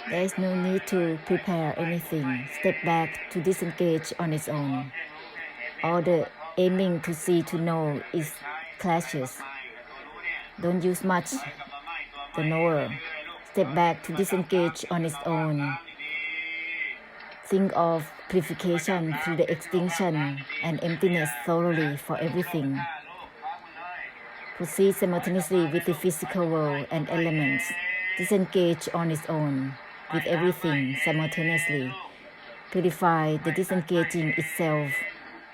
There is no need to prepare anything. Step back to disengage on its own. All the aiming to see to know is clashes. Don't use much the knower. Step back to disengage on its own. Think of purification through the extinction and emptiness thoroughly for everything. Proceed simultaneously with the physical world and elements. Disengage on its own with everything simultaneously. Purify the disengaging itself.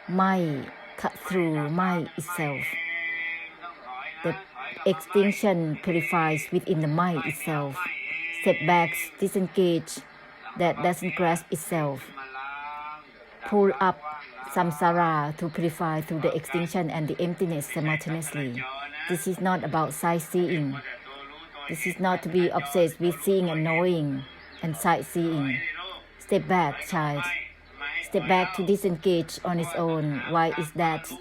Might cut through might itself. The extinction purifies within the mind itself. Step back, disengage that doesn't grasp itself. Pull up samsara to purify through the extinction and the emptiness simultaneously. This is not about sightseeing. This is not to be obsessed with seeing and knowing and sightseeing. Step back, child. Step back to disengage on its own. Why is that?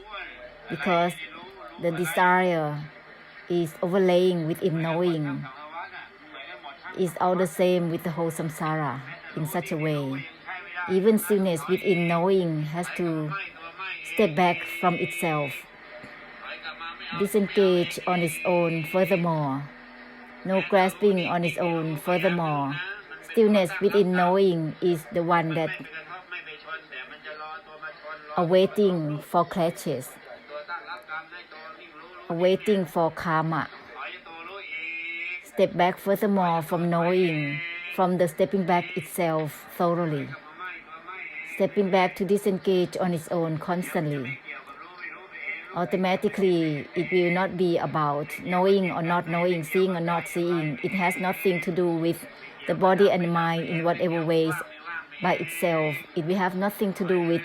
Because the desire is overlaying within knowing. Is all the same with the whole samsara in such a way. Even stillness within knowing has to step back from itself. Disengage on its own furthermore. No grasping on its own furthermore. Stillness within knowing is the one that awaiting for clashes, awaiting for karma. Step back furthermore from knowing, from the stepping back itself thoroughly. Stepping back to disengage on its own constantly. Automatically, it will not be about knowing or not knowing, seeing or not seeing. It has nothing to do with the body and the mind in whatever ways by itself. It will have nothing to do with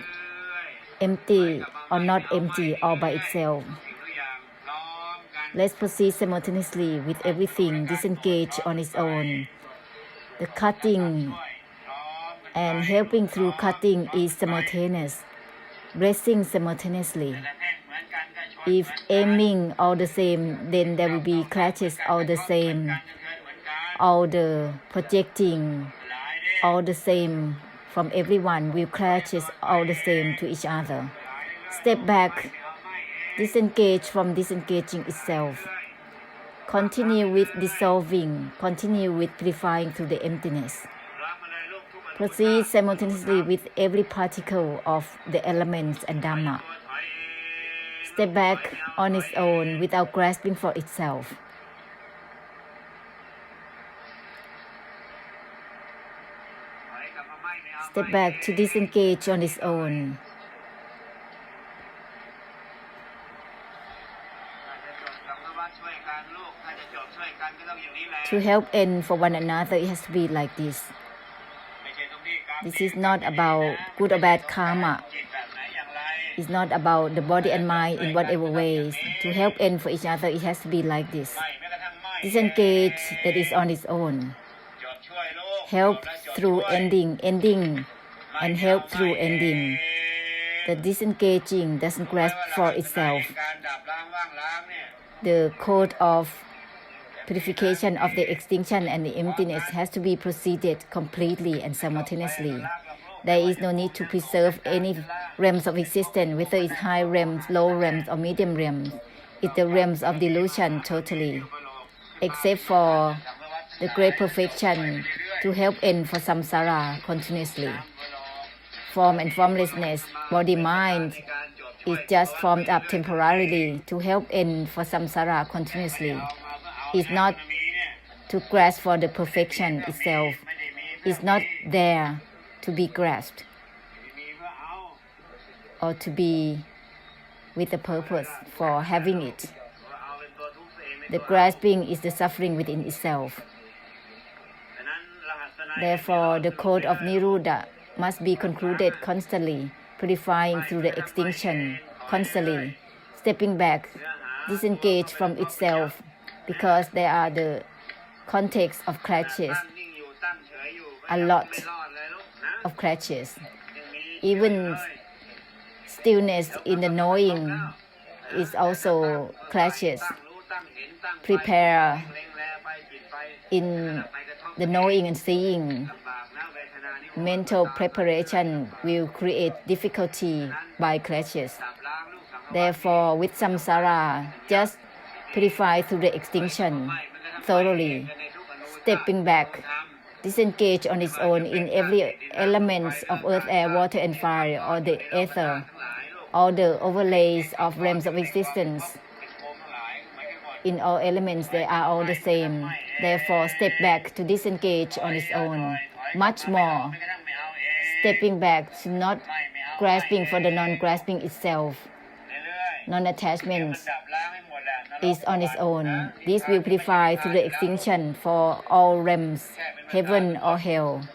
empty or not empty all by itself. Let's proceed simultaneously with everything disengage on its own. The cutting and helping through cutting is simultaneous. Blessing simultaneously. If aiming all the same, then there will be clashes all the same. All the projecting all the same from everyone will clashes all the same to each other. Step back. Disengage from disengaging itself. Continue with dissolving. Continue with purifying through the emptiness. Proceed simultaneously with every particle of the elements and Dhamma. Step back on its own without grasping for itself. Step back to disengage on its own. To help end for one another, it has to be like this. This is not about good or bad karma. It's not about the body and mind in whatever ways. To help end for each other, it has to be like this. Disengage that is on its own. Help through ending, and help through ending. The disengaging doesn't grasp for itself. The code of purification of the extinction and the emptiness has to be proceeded completely and simultaneously. There is no need to preserve any realms of existence, whether it's high realms, low realms, or medium realms. It's the realms of delusion totally, except for the great perfection to help end for samsara continuously. Form and formlessness, body, mind, is just formed up temporarily to help end for samsara continuously. It's not to grasp for the perfection itself. It's not there to be grasped or to be with a purpose for having it. The grasping is the suffering within itself. Therefore, the code of Niruddha must be concluded constantly, purifying through the extinction, constantly, stepping back, disengage from itself, because there are the context of clashes, a lot of clashes. Even stillness in the knowing is also clashes. Prepare in the knowing and seeing. Mental preparation will create difficulty by clashes. Therefore, with samsara, just purify through the extinction thoroughly, stepping back, disengage on its own in every element of earth, air, water, and fire, or the ether, all the overlays of realms of existence. In all elements, they are all the same. Therefore, step back to disengage on its own. Much more, stepping back to not grasping for the non-grasping itself. Non-attachment is on its own. This will purify through the extinction for all realms, heaven or hell.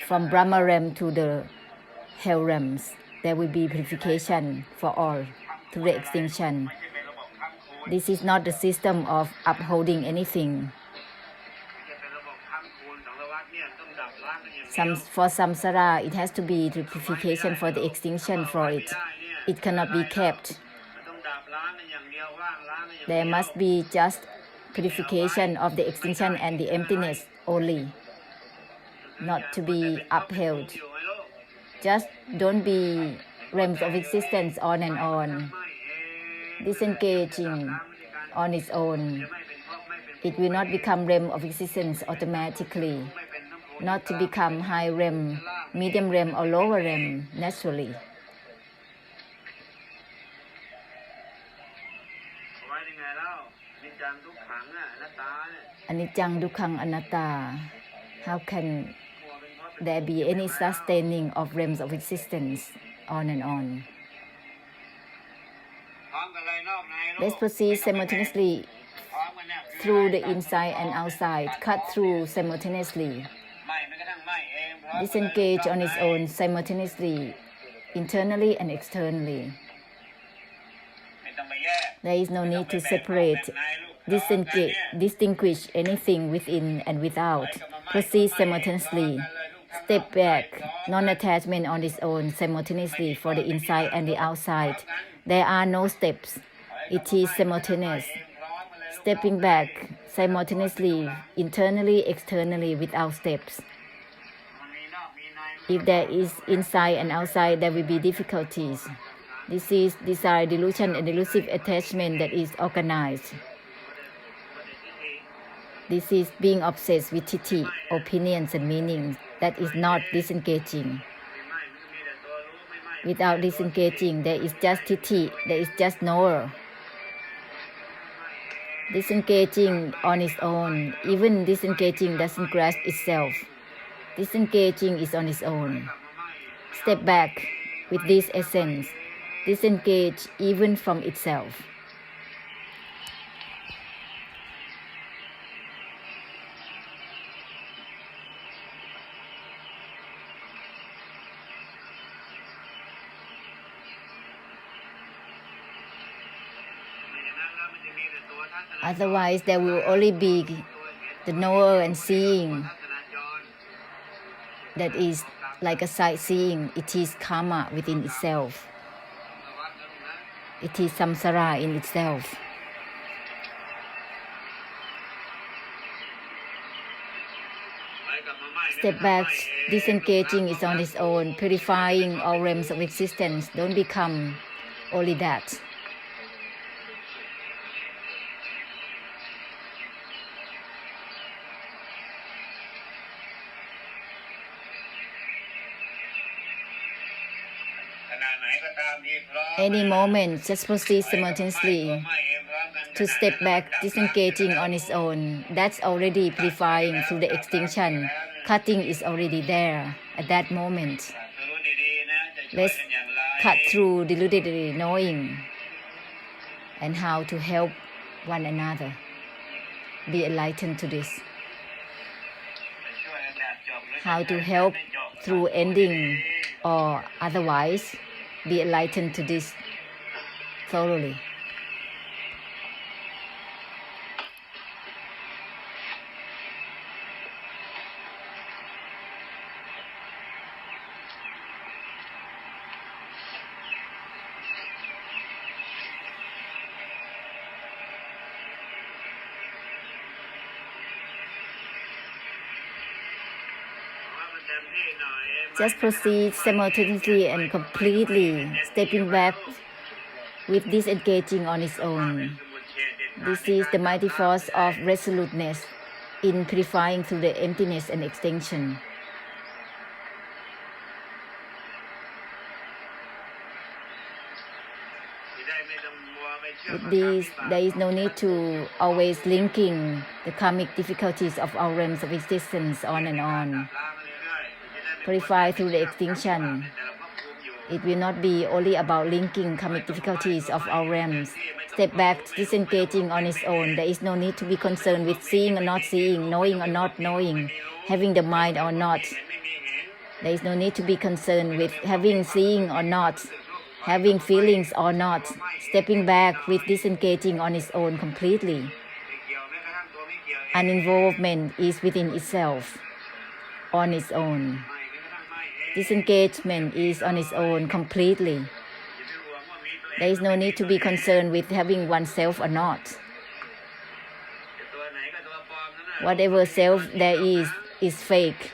From Brahma realm to the hell realms, there will be purification for all through the extinction. This is not the system of upholding anything. For samsara, it has to be the purification for the extinction for it. It cannot be kept. There must be just purification of the extinction and the emptiness only, not to be upheld. Just don't be realms of existence on and on, disengaging on its own. It will not become realm of existence automatically, not to become high realm, medium realm, or lower realm naturally. Anicca, dukkha, anatta. How can there be any sustaining of realms of existence on and on? Let's proceed simultaneously through the inside and outside, cut through simultaneously, disengage on its own simultaneously, internally and externally. There is no need to separate, distinguish anything within and without. Proceed simultaneously. Step back, non-attachment on its own simultaneously for the inside and the outside. There are no steps. It is simultaneous. Stepping back simultaneously, internally, externally, without steps. If there is inside and outside, there will be difficulties. This is desire, delusion, and delusive attachment that is organized. This is being obsessed with tithi, opinions and meanings. That is not disengaging. Without disengaging, there is just tithi, there is just knower. Disengaging on its own, even disengaging doesn't grasp itself. Disengaging is on its own. Step back with this essence. Disengage even from itself. Otherwise, there will only be the knower and seeing. That is like a sightseeing. It is karma within itself. It is samsara in itself. Step back, disengaging is on its own, purifying all realms of existence. Don't become only that. Any moment, just proceed simultaneously to step back, disengaging on its own. That's already purifying through the extinction. Cutting is already there at that moment. Let's cut through deluded knowing and how to help one another. Be enlightened to this. How to help through ending or otherwise. Be enlightened to this thoroughly. Just proceed simultaneously and completely, stepping back with disengaging on its own. This is the mighty force of resoluteness in purifying through the emptiness and extinction. With this, there is no need to always linking the karmic difficulties of our realms of existence on and on. Purify through the extinction. It will not be only about linking karmic difficulties of our realms. Step back, disengaging on its own. There is no need to be concerned with seeing or not seeing, knowing or not knowing, having the mind or not. There is no need to be concerned with having seeing or not, having feelings or not. Stepping back with disengaging on its own completely. Uninvolvement is within itself, on its own. Disengagement is on its own completely. There is no need to be concerned with having oneself or not. Whatever self there is fake,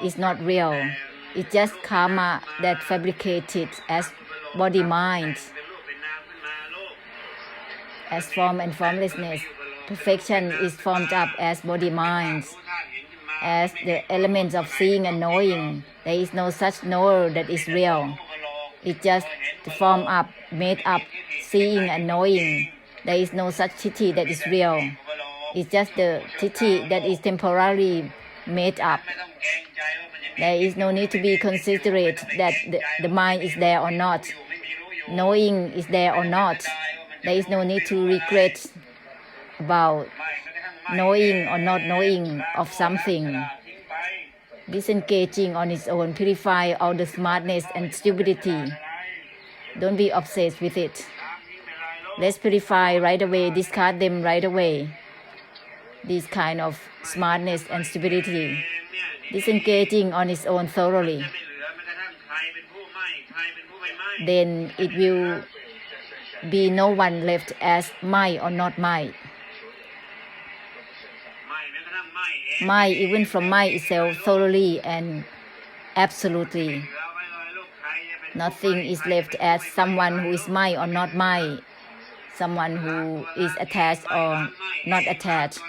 is not real. It's just karma that fabricated as body-mind, as form and formlessness. Perfection is formed up as body-mind, as the elements of seeing and knowing. There is no such knower that is real. It's just the form up, made up, seeing and knowing. There is no such titi that is real. It's just the titi that is temporarily made up. There is no need to be considerate that the mind is there or not, knowing is there or not. There is no need to regret about knowing or not knowing of something. Disengaging on its own, purify all the smartness and stupidity. Don't be obsessed with it. Let's purify right away, discard them right away. This kind of smartness and stupidity. Disengaging on its own thoroughly. Then it will be no one left as my or not my. My, even from my itself, thoroughly and absolutely. Nothing is left as someone who is my or not my, someone who is attached or not attached.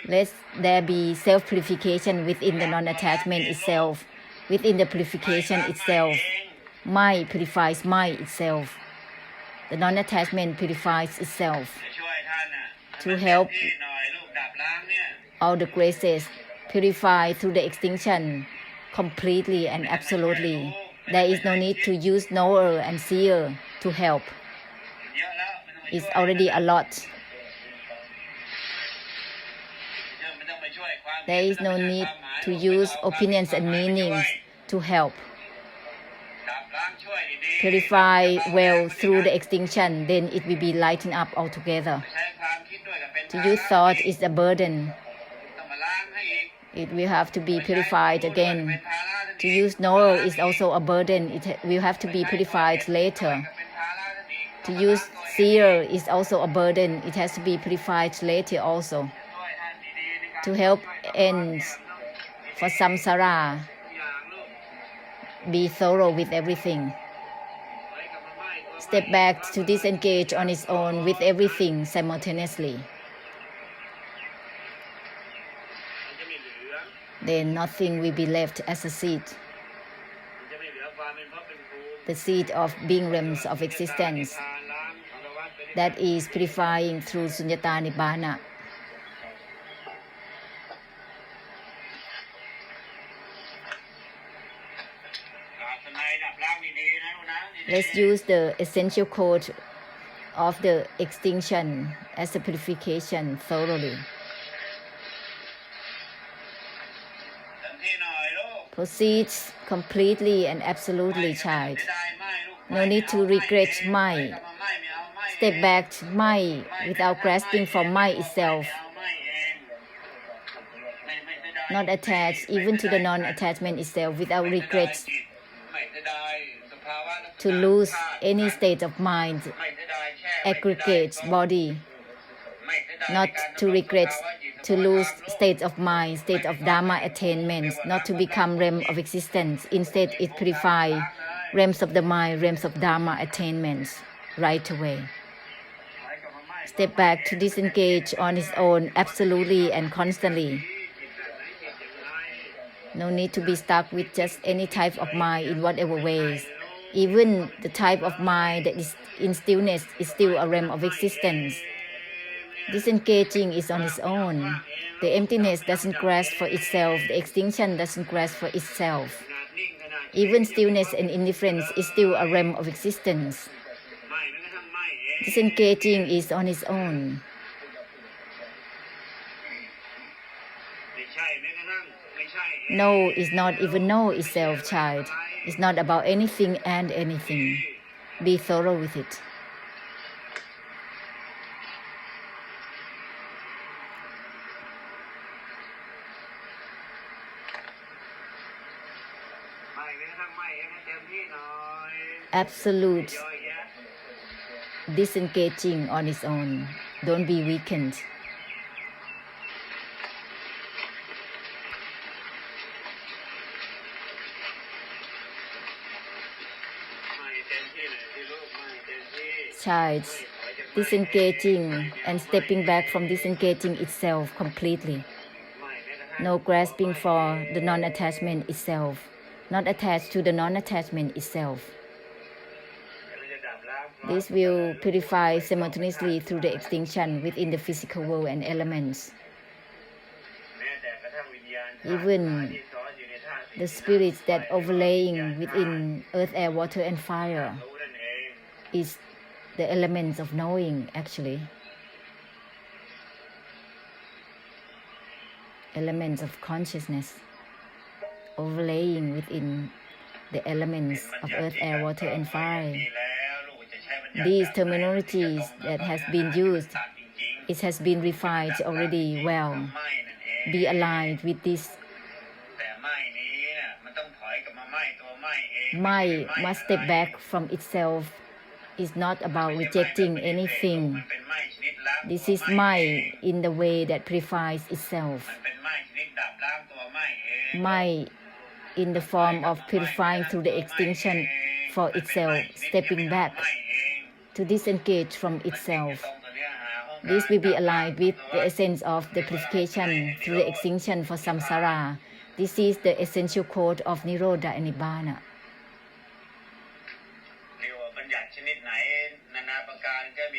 Let there be self-purification within the non-attachment itself, within the purification itself. My purifies my itself. The non-attachment purifies itself. To help all the graces purify through the extinction completely and absolutely. There is no need to use knower and seer to help. It's already a lot. There is no need to use opinions and meanings to help. Purify well through the extinction, then it will be lightened up altogether. To use thought is a burden. It will have to be purified again. To use knower is also a burden. It will have to be purified later. To use seer is also a burden. It has to be purified later also. To help ends for samsara, be thorough with everything. Step back to disengage on its own with everything simultaneously. Then nothing will be left as a seed. The seed of being realms of existence that is purifying through sunyata nibbana. Let's use the essential code of the extinction as a purification thoroughly. Proceed completely and absolutely, child. No need to regret my. Step back to my without grasping for my itself. Not attached even to the non-attachment itself without regret. To lose any state of mind, aggregate body, not to regret, to lose state of mind, state of Dharma attainment, not to become realm of existence. Instead, it purifies realms of the mind, realms of Dharma attainment right away. Step back to disengage on its own absolutely and constantly. No need to be stuck with just any type of mind in whatever ways. Even the type of mind that is in stillness is still a realm of existence. Disengaging is on its own. The emptiness doesn't grasp for itself. The extinction doesn't grasp for itself. Even stillness and indifference is still a realm of existence. Disengaging is on its own. No is not even no itself, child. It's not about anything and anything. Be thorough with it. Absolute disengaging on its own. Don't be weakened. Child, disengaging and stepping back from disengaging itself completely. No grasping for the non-attachment itself, not attached to the non-attachment itself. This will purify simultaneously through the extinction within the physical world and elements. Even the spirits that overlaying within earth, air, water, and fire is the elements of knowing, actually. Elements of consciousness overlaying within the elements of earth, air, water, and fire. These terminologies that has been used, it has been refined already well. Be aligned with this. Mind must step back from itself. It's not about rejecting anything. This is mind in the way that purifies itself. Mind in the form of purifying through the extinction for itself, stepping back to disengage from itself. This will be aligned with the essence of the purification through the extinction for samsara. This is the essential code of Nirodha and Nibbana.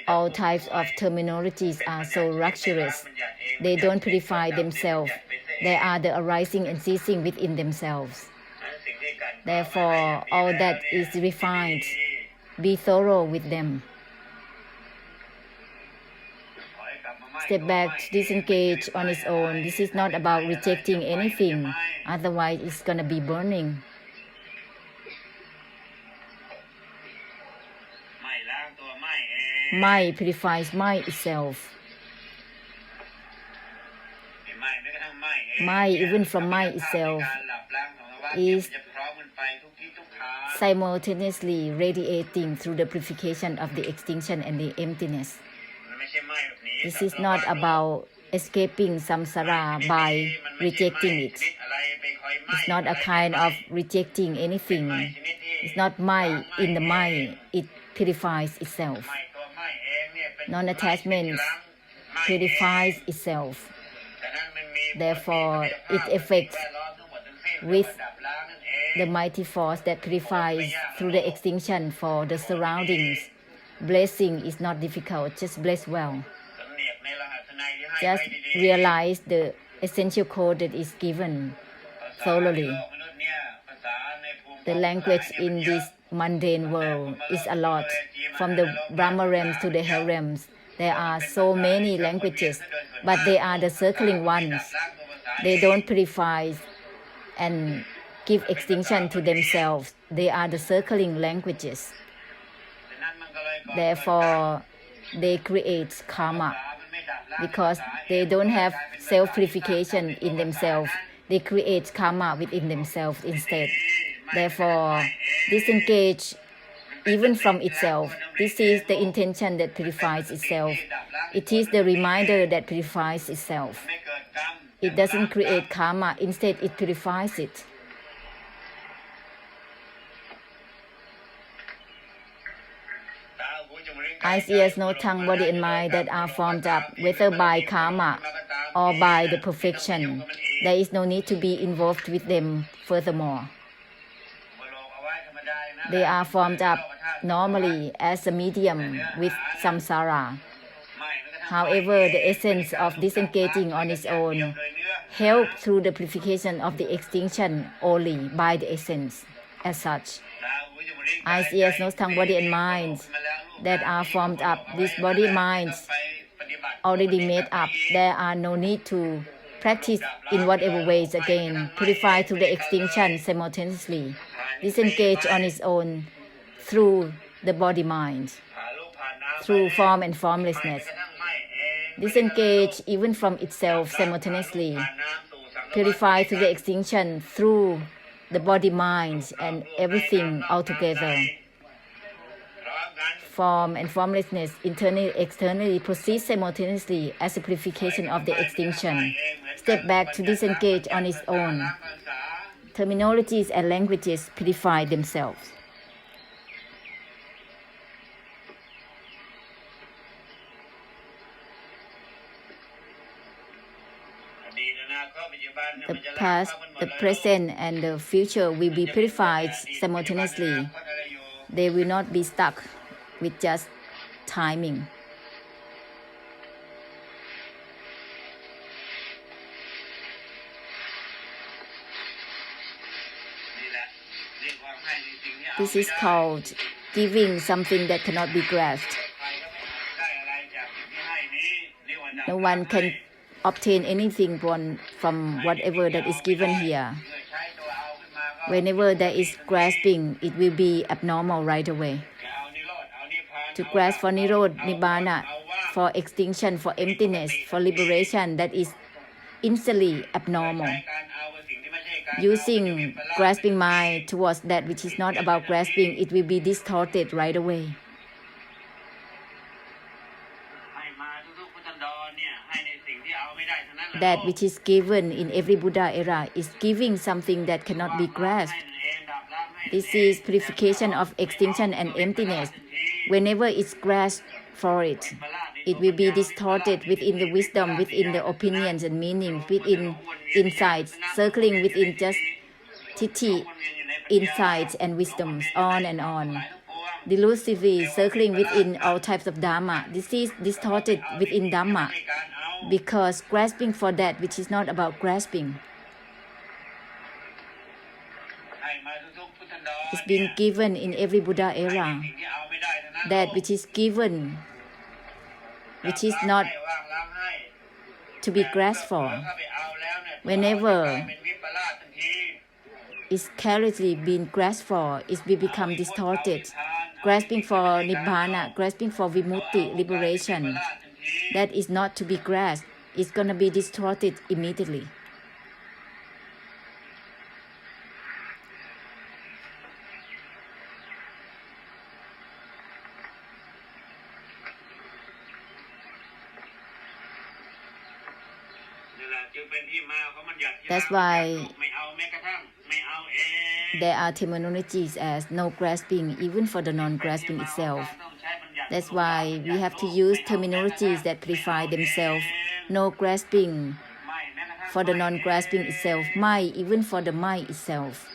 All types of terminologies are so luxurious. They don't purify themselves. They are the arising and ceasing within themselves. Therefore, all that is refined. Be thorough with them. Step back to disengage on its own. This is not about rejecting anything. Otherwise, it's going to be burning. Mind purifies mind itself. Mind, even from mind itself, is simultaneously radiating through the purification of the extinction and the emptiness. This is not about escaping samsara by rejecting it. It's not a kind of rejecting anything. It's not mind in the mind. It purifies itself. Non-attachment purifies itself. Therefore, it affects with the mighty force that purifies through the extinction for the surroundings. Blessing is not difficult, just bless well. Just realize the essential code that is given thoroughly. The language in this mundane world is a lot. From the Brahma realms to the hell realms, there are so many languages, but they are the circling ones. They don't purify and give extinction to themselves. They are the circling languages. Therefore, they create karma because they don't have self-purification in themselves. They create karma within themselves instead. Therefore, disengage even from itself. This is the intention that purifies itself. It is the reminder that purifies itself. It doesn't create karma, instead it purifies it. Eyes, ears, nose, tongue, body and mind that are formed up, whether by karma or by the perfection. There is no need to be involved with them furthermore. They are formed up normally as a medium with samsara. However, the essence of disengaging on its own helps through the purification of the extinction only by the essence as such. Eyes, ears, nose, tongue, body and minds that are formed up, these body minds already made up, there are no need to practice in whatever ways again, purify through the extinction simultaneously, disengage on its own through the body mind, through form and formlessness, disengage even from itself simultaneously, purify through the extinction through the body mind and everything altogether. Form and formlessness internally, externally proceed simultaneously as a purification of the extinction. Step back to disengage on its own. Terminologies and languages purify themselves. The past, the present, and the future will be purified simultaneously. They will not be stuck with just timing. This is called giving something that cannot be grasped. No one can obtain anything from whatever that is given here. Whenever there is grasping, it will be abnormal right away. To grasp for nibbana, for extinction, for emptiness, for liberation, that is instantly abnormal. Using grasping mind towards that which is not about grasping, it will be distorted right away. That which is given in every Buddha era is giving something that cannot be grasped. This is purification of extinction and emptiness. Whenever it's grasped for it, it will be distorted within the wisdom, within the opinions and meanings, within insights, circling within just titi, insights and wisdoms, on and on. Delusively circling within all types of Dharma. This is distorted within Dhamma because grasping for that which is not about grasping is being given in every Buddha era. That which is given, which is not to be grasped for, whenever is carelessly being grasped for, it will become distorted. Grasping for Nibbana, grasping for Vimutti, liberation, that is not to be grasped. It's going to be distorted immediately. That's why there are terminologies as no grasping, even for the non-grasping itself. That's why we have to use terminologies that purify themselves. No grasping for the non-grasping itself, mai, even for the mai itself.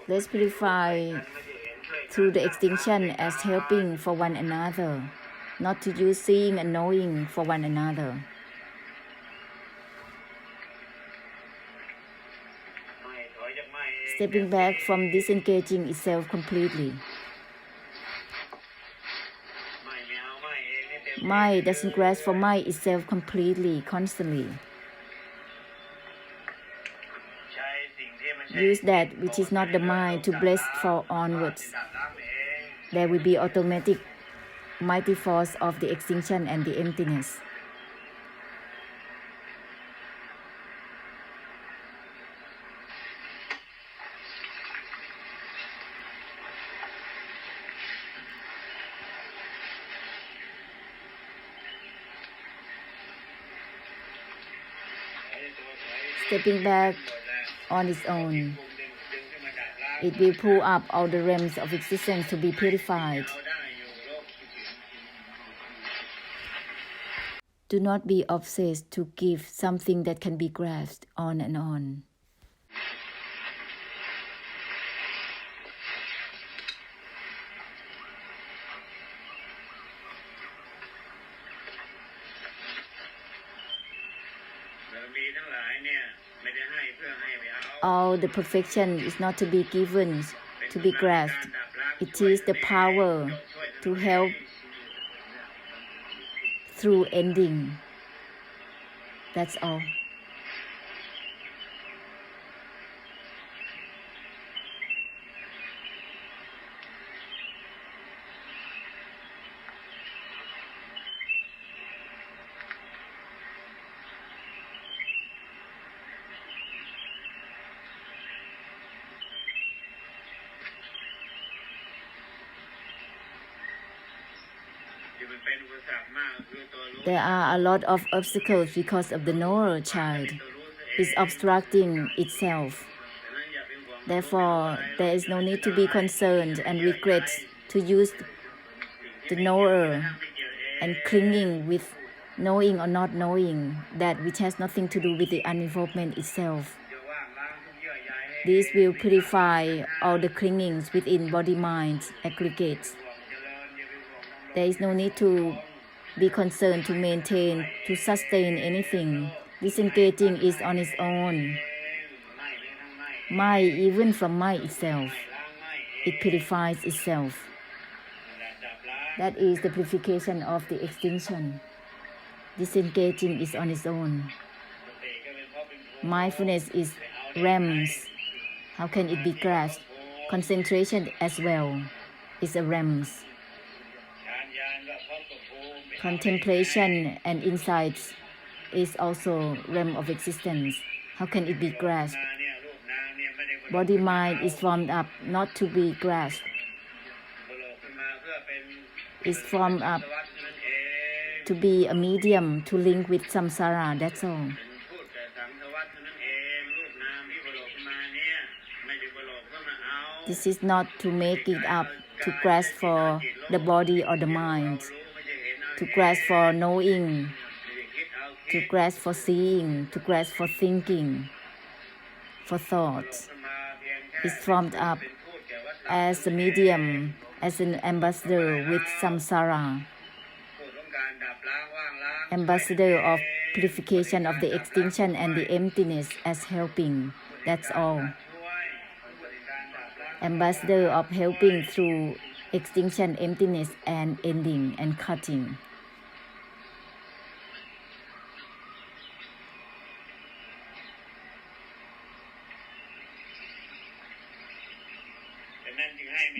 Let's purify through the extinction as helping for one another, not to use seeing and knowing for one another. Stepping back from disengaging itself completely. Mind doesn't grasp for mind itself completely, constantly. Use that which is not the mind to bless for onwards. There will be automatic mighty force of the extinction and the emptiness. Stepping back on its own, it will pull up all the realms of existence to be purified. Do not be obsessed to give something that can be grasped on and on. All the perfection is not to be given, to be grasped. It is the power to help through ending. That's all. There are a lot of obstacles because of the knower child. It's obstructing itself. Therefore, there is no need to be concerned and regret to use the knower and clinging with knowing or not knowing that which has nothing to do with the uninvolvement itself. This will purify all the clingings within body-mind aggregates. There is no need to be concerned to maintain, to sustain anything. Disengaging is on its own. Mind, even from mind itself, it purifies itself. That is the purification of the extinction. Disengaging is on its own. Mindfulness is realms. How can it be grasped? Concentration as well is a realms. Contemplation and insights is also realm of existence. How can it be grasped? Body-mind is formed up not to be grasped. It's formed up to be a medium to link with samsara, that's all. This is not to make it up, to grasp for the body or the mind, to grasp for knowing, to grasp for seeing, to grasp for thinking, for thoughts. It's formed up as a medium, as an ambassador with samsara, ambassador of purification of the extinction and the emptiness as helping, that's all. Ambassador of helping through extinction, emptiness, and ending and cutting.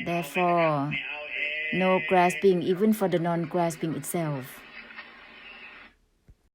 Therefore, no grasping even for the non-grasping itself.